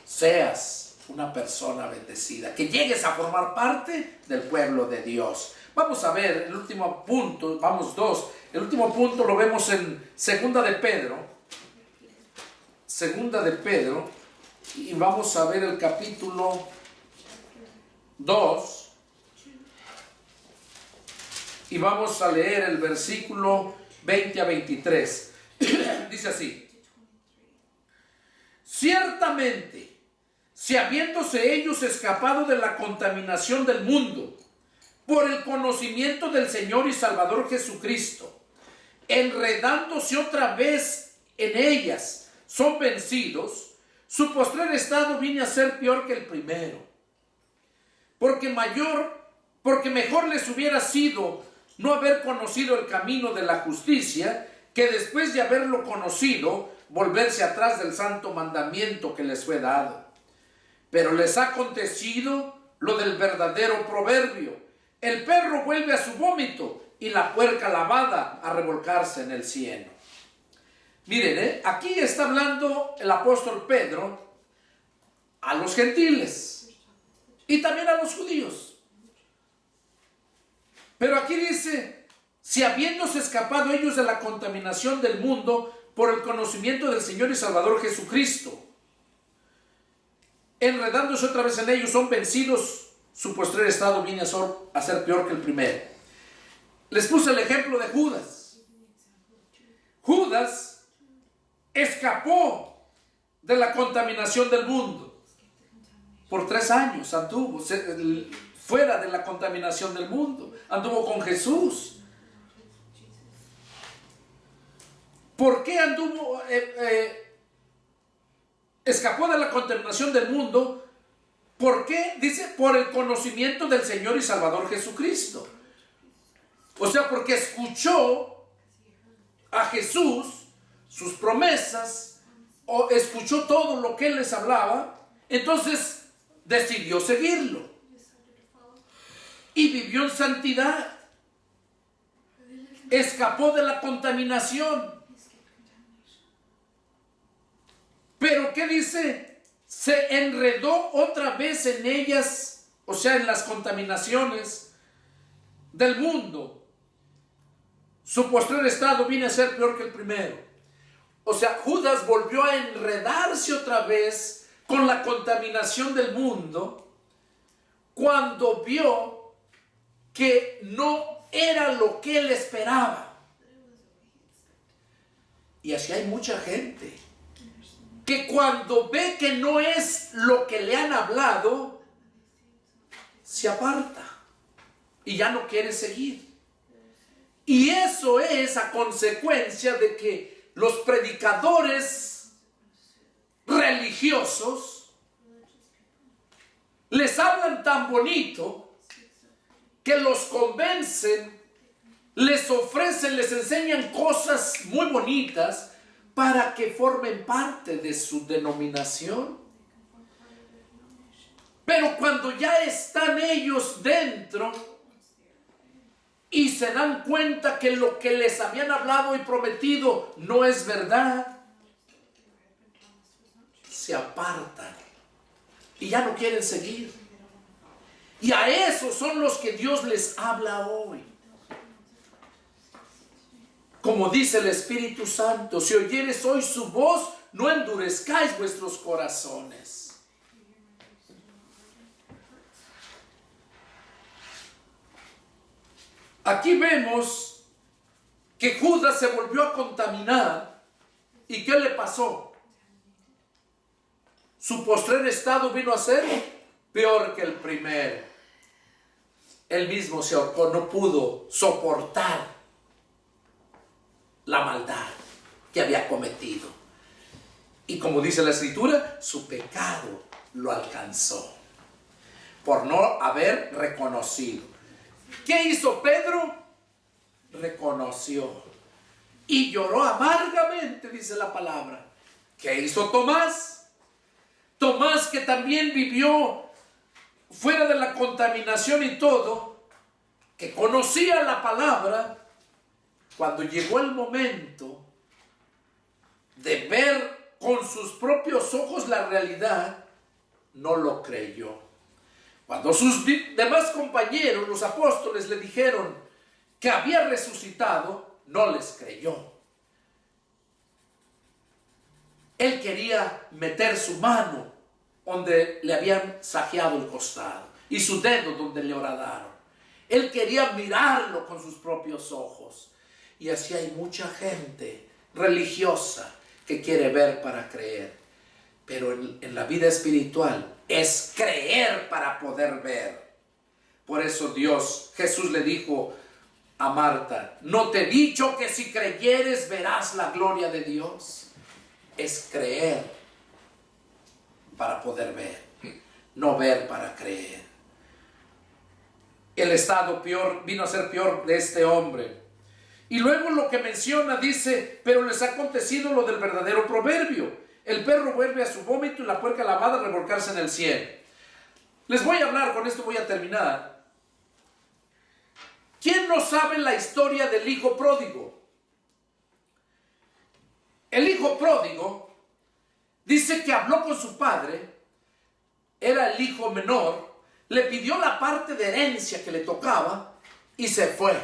seas una persona bendecida, que llegues a formar parte del pueblo de Dios. Vamos a ver el último punto, vamos dos. El último punto lo vemos en Segunda de Pedro, y vamos a ver el capítulo 2, y vamos a leer el versículo 20 a 23. Dice así: ciertamente, si habiéndose ellos escapado de la contaminación del mundo, por el conocimiento del Señor y Salvador Jesucristo, enredándose otra vez en ellas, son vencidos, su postrer estado viene a ser peor que el primero. Porque mejor les hubiera sido no haber conocido el camino de la justicia, que después de haberlo conocido, volverse atrás del santo mandamiento que les fue dado. Pero les ha acontecido lo del verdadero proverbio: el perro vuelve a su vómito y la puerca lavada a revolcarse en el cieno. Miren, aquí está hablando el apóstol Pedro a los gentiles y también a los judíos. Pero aquí dice, si habiéndose escapado ellos de la contaminación del mundo por el conocimiento del Señor y Salvador Jesucristo, enredándose otra vez en ellos, son vencidos, su postrer estado viene a ser peor que el primero. Les puse el ejemplo de Judas. Judas escapó de la contaminación del mundo. Por 3 años anduvo fuera de la contaminación del mundo. Anduvo con Jesús. ¿Por qué anduvo? Escapó de la contaminación del mundo. ¿Por qué? Dice, por el conocimiento del Señor y Salvador Jesucristo. O sea, porque escuchó a Jesús, sus promesas, o escuchó todo lo que Él les hablaba, entonces decidió seguirlo. Y vivió en santidad. Escapó de la contaminación. Pero ¿qué dice? Se enredó otra vez en ellas, o sea, en las contaminaciones del mundo. Su postrer estado viene a ser peor que el primero. O sea, Judas volvió a enredarse otra vez con la contaminación del mundo cuando vio que no era lo que él esperaba. Y así hay mucha gente que cuando ve que no es lo que le han hablado, se aparta y ya no quiere seguir. Y eso es a consecuencia de que los predicadores religiosos les hablan tan bonito que los convencen, les ofrecen, les enseñan cosas muy bonitas para que formen parte de su denominación. Pero cuando ya están ellos dentro y se dan cuenta que lo que les habían hablado y prometido no es verdad, se apartan y ya no quieren seguir. Y a esos son los que Dios les habla hoy. Como dice el Espíritu Santo, si oyeres hoy su voz, no endurezcáis vuestros corazones. Aquí vemos que Judas se volvió a contaminar. ¿Y qué le pasó? Su postrer estado vino a ser peor que el primero. Él mismo se ahorcó, no pudo soportar la maldad que había cometido. Y como dice la Escritura, su pecado lo alcanzó por no haber reconocido. ¿Qué hizo Pedro? Reconoció y lloró amargamente, dice la palabra. ¿Qué hizo Tomás? Tomás, que también vivió fuera de la contaminación y todo, que conocía la palabra, cuando llegó el momento de ver con sus propios ojos la realidad, no lo creyó. Cuando sus demás compañeros, los apóstoles, le dijeron que había resucitado, no les creyó. Él quería meter su mano donde le habían saqueado el costado y su dedo donde le horadaron. Él quería mirarlo con sus propios ojos. Y así hay mucha gente religiosa que quiere ver para creer. Pero en la vida espiritual es creer para poder ver. Por eso Jesús le dijo a Marta, ¿no te he dicho que si creyeres verás la gloria de Dios? Es creer para poder ver, no ver para creer. El estado peor vino a ser peor de este hombre. Y luego lo que menciona dice, pero les ha acontecido lo del verdadero proverbio. El perro vuelve a su vómito y la puerca lavada a revolcarse en el cielo. Les voy a hablar, con esto voy a terminar. ¿Quién no sabe la historia del hijo pródigo? El hijo pródigo dice que habló con su padre, era el hijo menor, le pidió la parte de herencia que le tocaba y se fue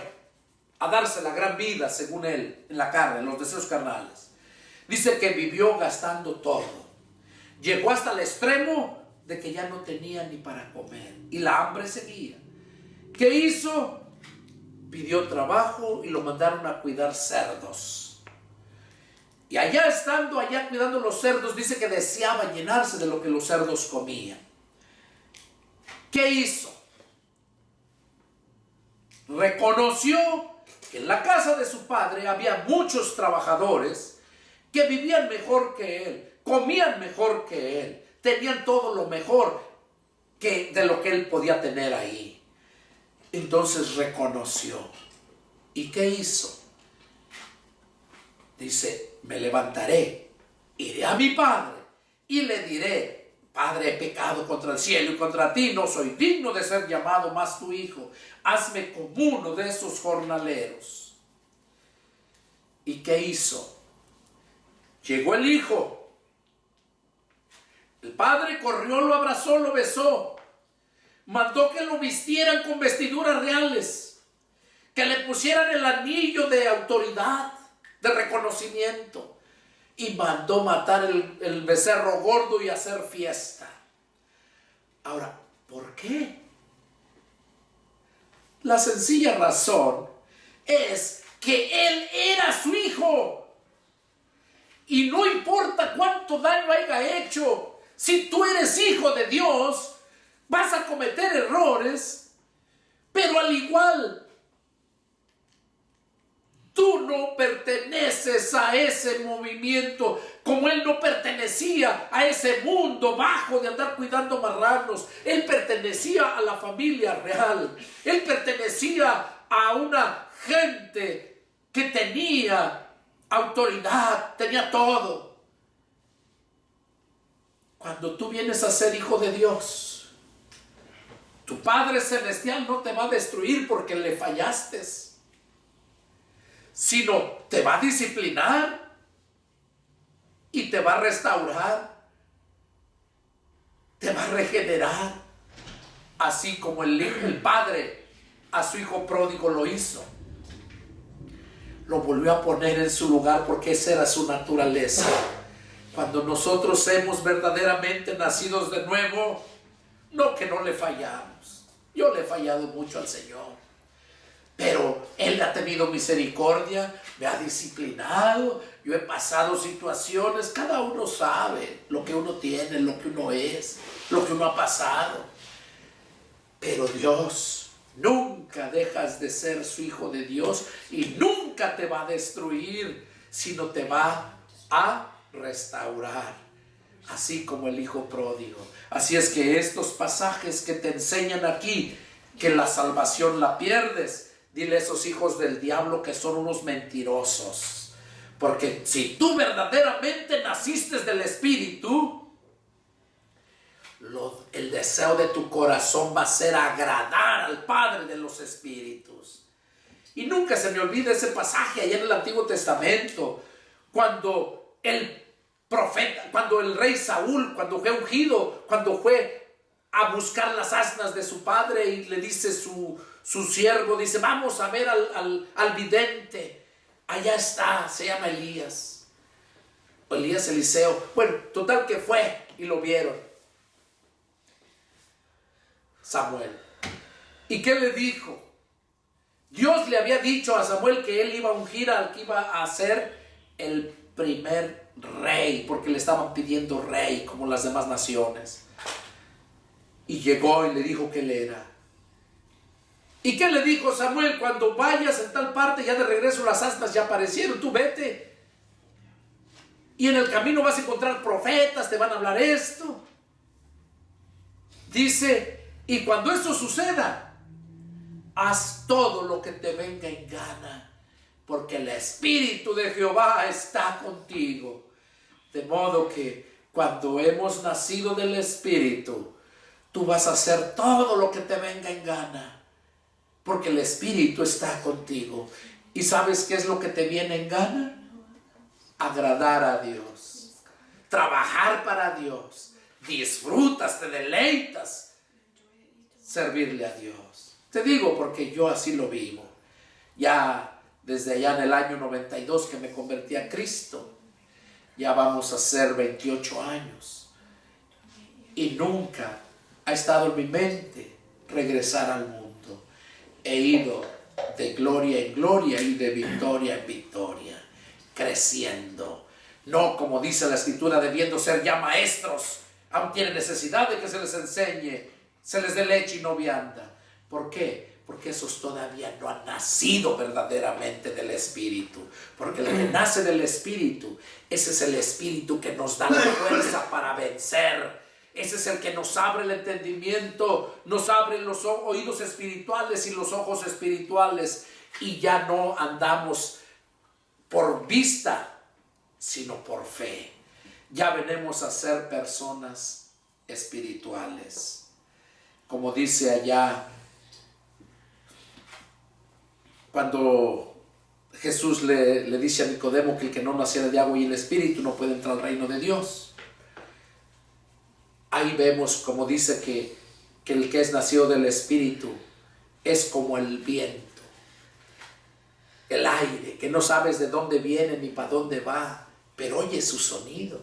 a darse la gran vida, según él, en la carne, en los deseos carnales. Dice que vivió gastando todo. Llegó hasta el extremo de que ya no tenía ni para comer y la hambre seguía. ¿Qué hizo? Pidió trabajo y lo mandaron a cuidar cerdos. Y allá estando, allá cuidando los cerdos, dice que deseaba llenarse de lo que los cerdos comían. ¿Qué hizo? Reconoció que en la casa de su padre había muchos trabajadores que vivían mejor que él, comían mejor que él, tenían todo lo mejor de lo que él podía tener ahí. Entonces reconoció. ¿Y qué hizo? Dice, me levantaré, iré a mi padre y le diré: Padre, he pecado contra el cielo y contra ti, no soy digno de ser llamado más tu hijo. Hazme como uno de esos jornaleros. ¿Y qué hizo? Llegó el hijo. El padre corrió, lo abrazó, lo besó. Mandó que lo vistieran con vestiduras reales, que le pusieran el anillo de autoridad, de reconocimiento. Y mandó matar el becerro gordo y hacer fiesta. Ahora, ¿por qué? La sencilla razón es que él era su hijo. Y no importa cuánto daño haya hecho, si tú eres hijo de Dios, vas a cometer errores, pero al igual, tú no perteneces a ese movimiento, como él no pertenecía a ese mundo bajo de andar cuidando marranos. Él pertenecía a la familia real. Él pertenecía a una gente que tenía autoridad, tenía todo. Cuando tú vienes a ser hijo de Dios, tu Padre Celestial no te va a destruir porque le fallaste, sino te va a disciplinar y te va a restaurar, te va a regenerar, así como el padre a su hijo pródigo lo hizo. Lo volvió a poner en su lugar porque esa era su naturaleza. Cuando nosotros hemos verdaderamente nacidos de nuevo, no que no le fallamos. Yo le he fallado mucho al Señor, pero Él ha tenido misericordia, me ha disciplinado, yo he pasado situaciones, cada uno sabe lo que uno tiene, lo que uno es, lo que uno ha pasado. Pero Dios, nunca dejas de ser su hijo de Dios y nunca te va a destruir, sino te va a restaurar, así como el hijo pródigo. Así es que estos pasajes que te enseñan aquí, que la salvación la pierdes, dile a esos hijos del diablo que son unos mentirosos. Porque si tú verdaderamente naciste del Espíritu, el deseo de tu corazón va a ser agradar al Padre de los Espíritus. Y nunca se me olvida ese pasaje allá en el Antiguo Testamento, cuando el profeta, cuando el rey Saúl, cuando fue ungido, cuando fue a buscar las asnas de su padre y le dice su siervo, dice: vamos a ver al vidente, allá está, se llama Elías, o Elías Eliseo. Bueno, total que fue y lo vieron. Samuel. ¿Y qué le dijo? Dios le había dicho a Samuel que él iba a ungir al que iba a ser el primer rey, porque le estaban pidiendo rey como las demás naciones. Y llegó y le dijo que él era. ¿Y qué le dijo Samuel? Cuando vayas en tal parte, ya de regreso las asnas ya aparecieron, tú vete. Y en el camino vas a encontrar profetas, te van a hablar esto. Dice, y cuando esto suceda, haz todo lo que te venga en gana, porque el Espíritu de Jehová está contigo. De modo que cuando hemos nacido del Espíritu, tú vas a hacer todo lo que te venga en gana, porque el Espíritu está contigo. ¿Y sabes qué es lo que te viene en gana? agradar a Dios, trabajar para Dios, disfrutas, te deleitas servirle a Dios. Te digo porque yo así lo vivo. Ya desde allá en el año 92 que me convertí a Cristo, ya vamos a ser 28 años. Y nunca ha estado en mi mente regresar al mundo. He ido de gloria en gloria y de victoria en victoria, creciendo. No, como dice la Escritura, debiendo ser ya maestros, aún tienen necesidad de que se les enseñe, se les dé leche y no vianda. ¿Por qué? Porque esos todavía no han nacido verdaderamente del Espíritu. Porque el que nace del Espíritu, ese es el Espíritu que nos da la fuerza para vencer. Ese es el que nos abre el entendimiento, nos abre los oídos espirituales y los ojos espirituales. Y ya no andamos por vista, sino por fe. Ya venimos a ser personas espirituales. Como dice allá, cuando Jesús le dice a Nicodemo que el que no naciera de agua y el Espíritu no puede entrar al reino de Dios. Ahí vemos como dice que el que es nacido del Espíritu es como el viento, el aire, que no sabes de dónde viene ni para dónde va, pero oye su sonido.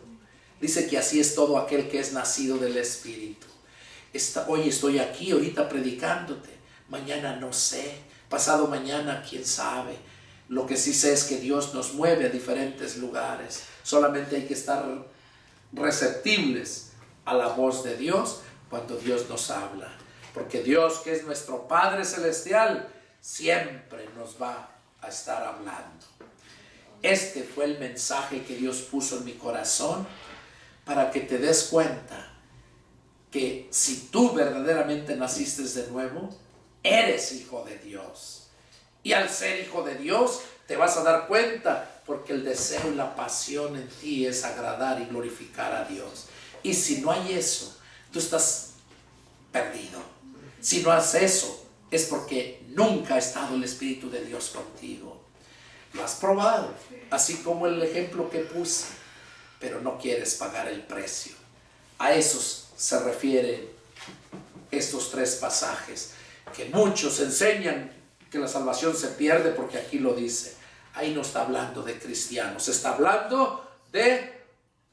Dice que así es todo aquel que es nacido del Espíritu. Hoy estoy aquí, ahorita predicándote, mañana no sé, pasado mañana quién sabe. Lo que sí sé es que Dios nos mueve a diferentes lugares. Solamente hay que estar receptibles a la voz de Dios cuando Dios nos habla. Porque Dios, que es nuestro Padre Celestial, siempre nos va a estar hablando. Este fue el mensaje que Dios puso en mi corazón para que te des cuenta que si tú verdaderamente naciste de nuevo, eres hijo de Dios. Y al ser hijo de Dios, te vas a dar cuenta porque el deseo y la pasión en ti es agradar y glorificar a Dios. Y si no hay eso, tú estás perdido. Si no haces eso, es porque nunca ha estado el Espíritu de Dios contigo. Lo has probado, así como el ejemplo que puse, pero no quieres pagar el precio. A esos se refieren estos tres pasajes, que muchos enseñan que la salvación se pierde porque aquí lo dice. Ahí no está hablando de cristianos, está hablando de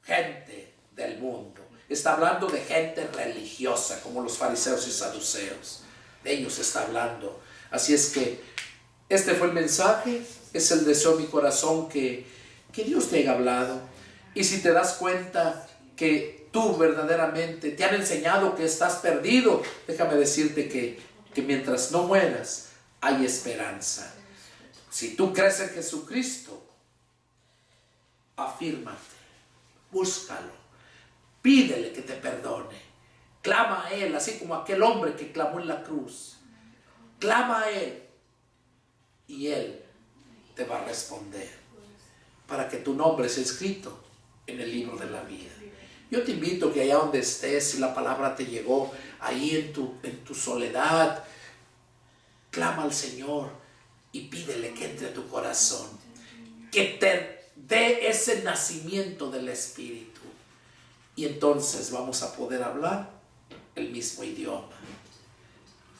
gente del mundo. Está hablando de gente religiosa, como los fariseos y saduceos. De ellos está hablando. Así es que este fue el mensaje, es el deseo de mi corazón que Dios te haya hablado. Y si te das cuenta que tú verdaderamente te han enseñado que estás perdido, déjame decirte que mientras no mueras, hay esperanza. Si tú crees en Jesucristo, afírmate, búscalo, pídele que te perdone, clama a Él, así como aquel hombre que clamó en la cruz. Clama a Él y Él te va a responder para que tu nombre sea escrito en el libro de la vida. Yo te invito que allá donde estés, si la palabra te llegó, ahí en tu soledad, clama al Señor y pídele que entre a tu corazón, que te dé ese nacimiento del Espíritu. Y entonces vamos a poder hablar el mismo idioma.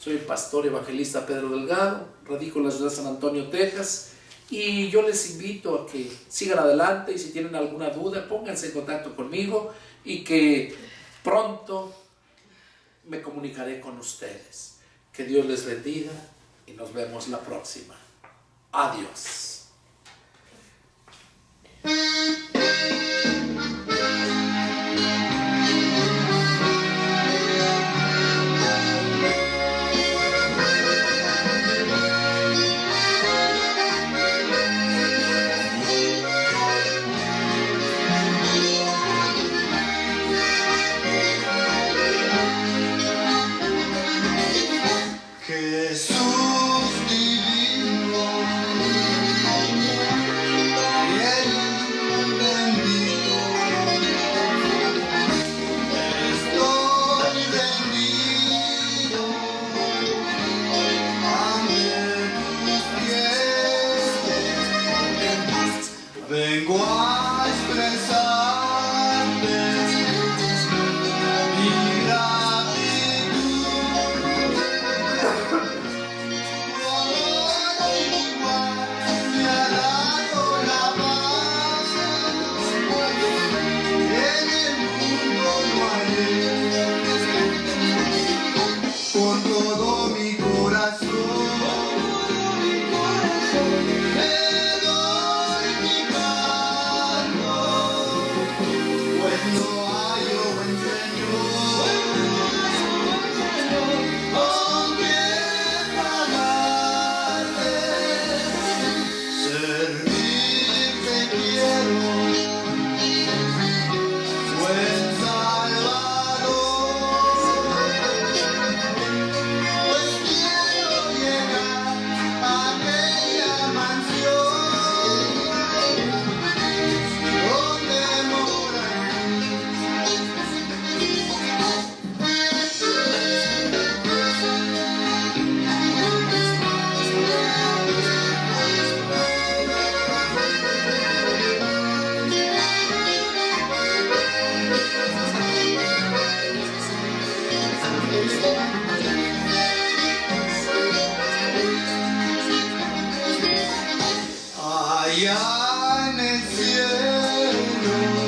Soy el pastor evangelista Pedro Delgado, radico en la ciudad de San Antonio, Texas, y yo les invito a que sigan adelante y si tienen alguna duda, pónganse en contacto conmigo y que pronto me comunicaré con ustedes. Que Dios les bendiga y nos vemos la próxima. Adiós. Jesús divino. Vengo a expresarte mi gratitud. Tu amor igual me ha dado la paz. En el mundo no hay con todo mi corazón. Allá en el cielo